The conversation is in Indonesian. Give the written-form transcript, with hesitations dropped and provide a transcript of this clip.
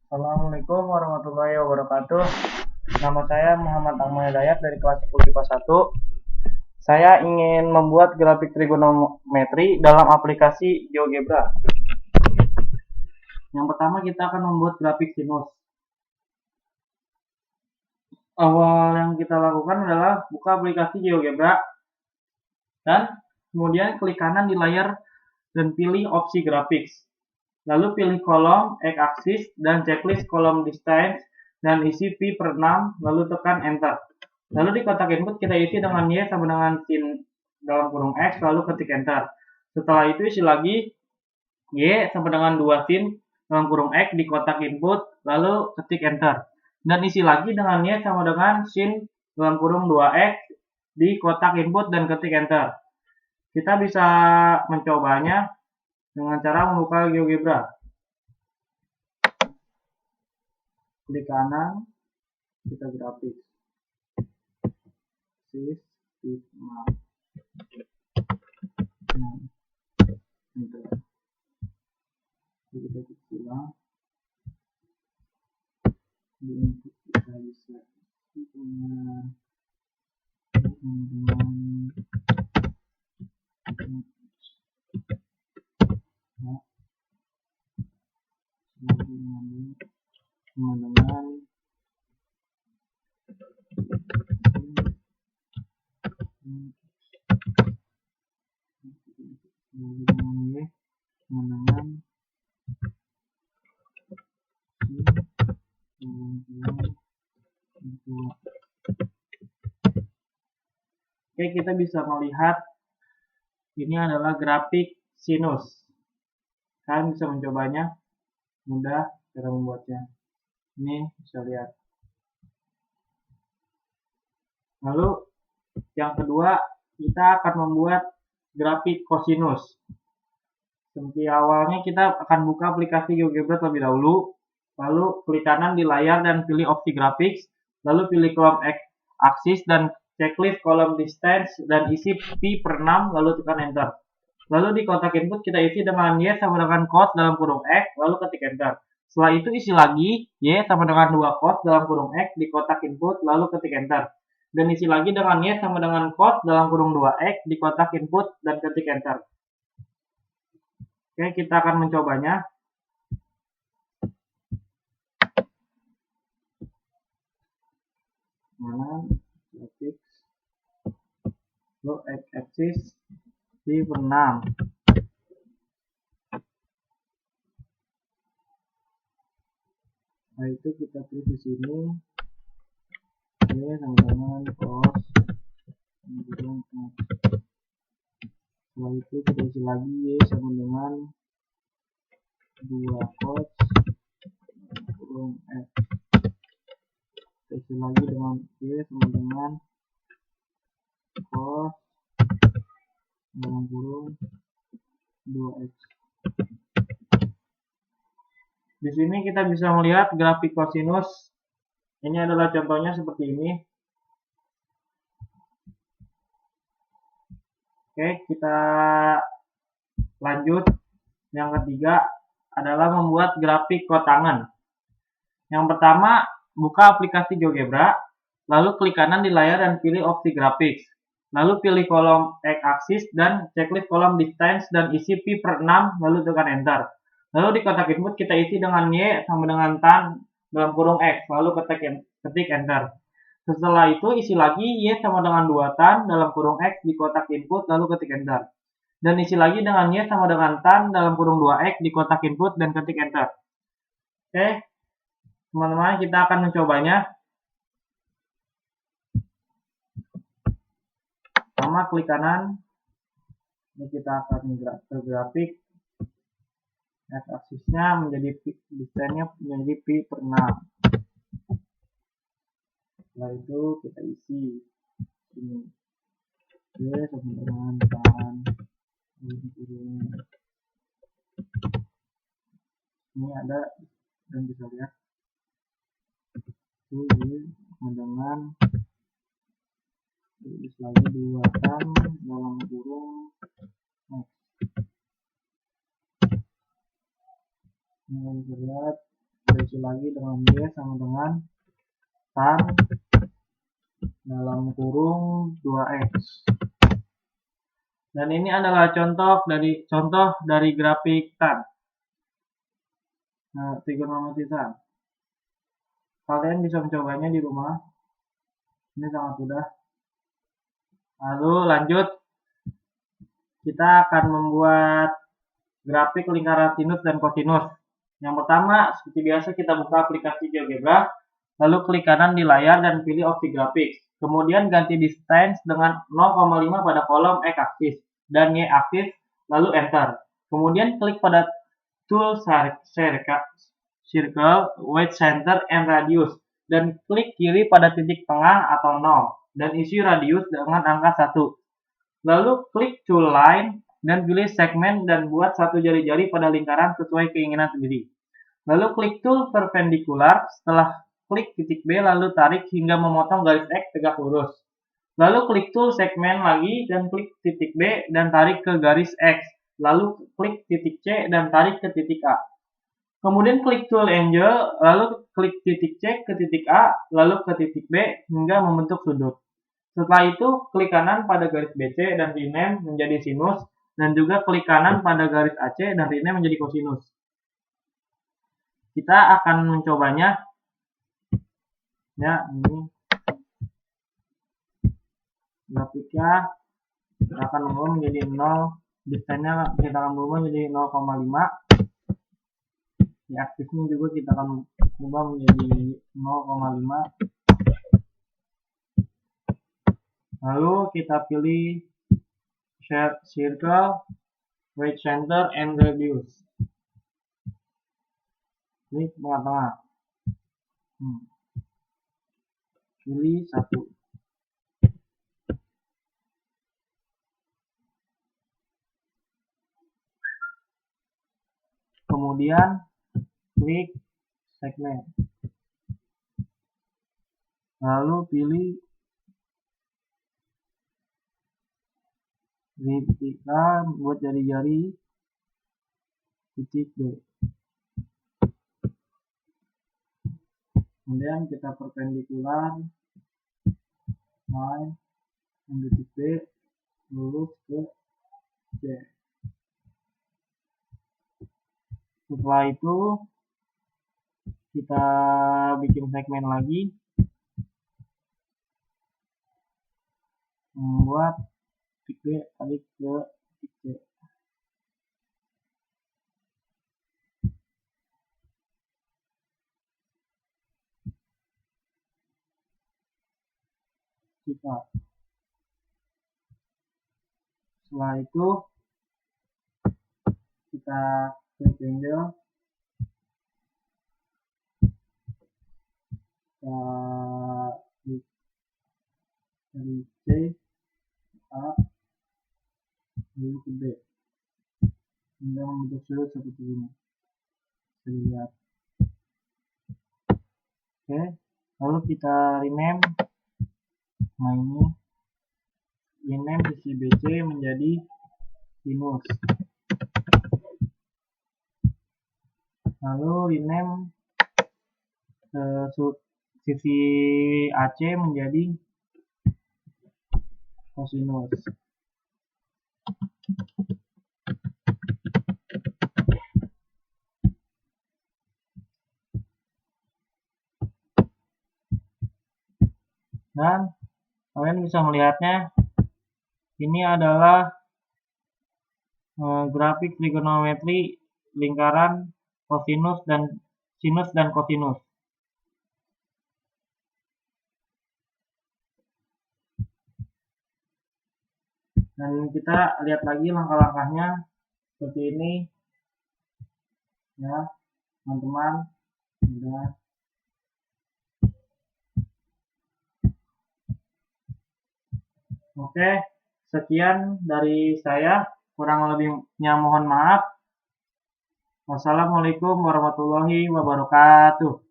Assalamualaikum warahmatullahi wabarakatuh. Nama saya Muhammad Ahmad Hidayat dari kelas 10 IPA 1. Saya ingin membuat grafik trigonometri dalam aplikasi GeoGebra. Yang pertama kita akan membuat grafik sinus. Awal yang kita lakukan adalah buka aplikasi GeoGebra dan kemudian klik kanan di layar dan pilih opsi grafik. Lalu pilih kolom X-axis dan checklist kolom distance dan isi pi per 6, lalu tekan enter. Lalu di kotak input kita isi dengan Y sama dengan sin dalam kurung X, lalu ketik enter. Setelah itu isi lagi Y sama dengan 2 sin dalam kurung X di kotak input, lalu ketik enter. Dan isi lagi dengan Y sama dengan sin dalam kurung 2X di kotak input dan ketik enter. Kita bisa mencobanya dengan cara membuka GeoGebra. Klik kanan, kita grafik. Shift 6. Enter. Kita ulang. Di input kita bisa dengan teman-teman Oke, kita bisa melihat ini adalah grafik sinus. Kalian bisa mencobanya, mudah cara membuatnya. Ini bisa lihat. Lalu yang kedua, kita akan membuat grafik kosinus. Seperti awalnya kita akan buka aplikasi GeoGebra terlebih dahulu, lalu klik kanan di layar dan pilih opsi grafik, lalu pilih kolom X-axis dan checklist kolom distance dan isi pi per 6, lalu tekan enter. Lalu di kotak input kita isi dengan Y sama dengan cos dalam kurung X, lalu ketik enter. Setelah itu isi lagi Y sama dengan 2 cos dalam kurung X di kotak input, lalu ketik enter. Dan isi lagi dengan Y sama dengan cos dalam kurung 2X di kotak input dan ketik enter. Oke, kita akan mencobanya. Mana grafik lo X-axis di 6. Nah, itu kita tulis di sini Y sama dengan cos kurung X. Setelah itu kita isi lagi Y sama dengan 2 cos kurung X. Kita isi lagi dengan Y sama dengan cos dalam kurung 2X. Di sini kita bisa melihat grafik kosinus. Ini adalah contohnya seperti ini. Oke, kita lanjut. Yang ketiga adalah membuat grafik kotangan. Yang pertama, buka aplikasi GeoGebra, lalu klik kanan di layar dan pilih opsi grafik. Lalu pilih kolom X-axis dan checklist kolom distance dan isi pi per 6, lalu tekan enter. Lalu di kotak input kita isi dengan Y sama dengan tan dalam kurung X, lalu ketik enter. Setelah itu isi lagi Y sama dengan 2 tan dalam kurung X di kotak input, lalu ketik enter. Dan isi lagi dengan Y sama dengan tan dalam kurung 2X di kotak input dan ketik enter. Oke, teman-teman, kita akan mencobanya. Pertama, klik kanan. Ini kita akan ke grafik. X-aksisnya menjadi desainnya menjadi pi per 6. Setelah itu kita isi ini Y sama dengan tan. Ini ada dan bisa lihat itu Y sama dengan tulis lagi 2 tan dalam kurung X. Ini bisa lihat isi lagi dengan Y sama dengan tan dalam kurung 2X. Dan ini adalah contoh dari grafik tan. Nah, trigonometri tan. Kalian bisa mencobanya di rumah. Ini sangat mudah. Lalu lanjut, kita akan membuat grafik lingkaran sinus dan kosinus. Yang pertama, seperti biasa kita buka aplikasi GeoGebra, lalu klik kanan di layar dan pilih opsi grafik. Kemudian ganti distance dengan 0,5 pada kolom X aksis dan Y aksis, lalu enter. Kemudian klik pada tool circle, weight center, and radius, dan klik kiri pada titik tengah atau 0, dan isi radius dengan angka 1. Lalu klik tool line dan pilih segmen dan buat satu jari-jari pada lingkaran sesuai keinginan sendiri. Lalu klik tool perpendicular, setelah klik titik B lalu tarik hingga memotong garis X tegak lurus. Lalu klik tool segmen lagi dan klik titik B dan tarik ke garis X. Lalu klik titik C dan tarik ke titik A. Kemudian klik tool angle, lalu klik titik C ke titik A, lalu ke titik B hingga membentuk sudut. Setelah itu, klik kanan pada garis BC dan rename menjadi sinus, dan juga klik kanan pada garis AC dan rename menjadi kosinus. Kita akan mencobanya. Ya, ini grafiknya akan berubah menjadi 0, distance-nya kita akan berubah menjadi 0,5. Di aksisnya juga kita akan ubah menjadi 0,5. Lalu kita pilih circle, weight center, and radius. Ini tengah-tengah. Pilih 1. Kemudian klik segmen. Lalu pilih titikkan buat jari-jari titik B. Kemudian kita perpendikular line titik B lurus ke C. Setelah itu kita bikin segmen lagi, membuat titik B tarik ke titik C. Setelah itu kita klik angle, dari C A lalu ke B hingga membentuk sudut seperti ini. Bisa dilihat. Oke, lalu kita rename. Nah, ini rename sisi BC menjadi sinus. Lalu rename sisi AC menjadi kosinus. Dan kalian bisa melihatnya, ini adalah grafik trigonometri lingkaran kosinus dan sinus dan kosinus. Dan kita lihat lagi langkah-langkahnya seperti ini, ya teman-teman. Oke, sekian dari saya, kurang lebihnya mohon maaf. Wassalamualaikum warahmatullahi wabarakatuh.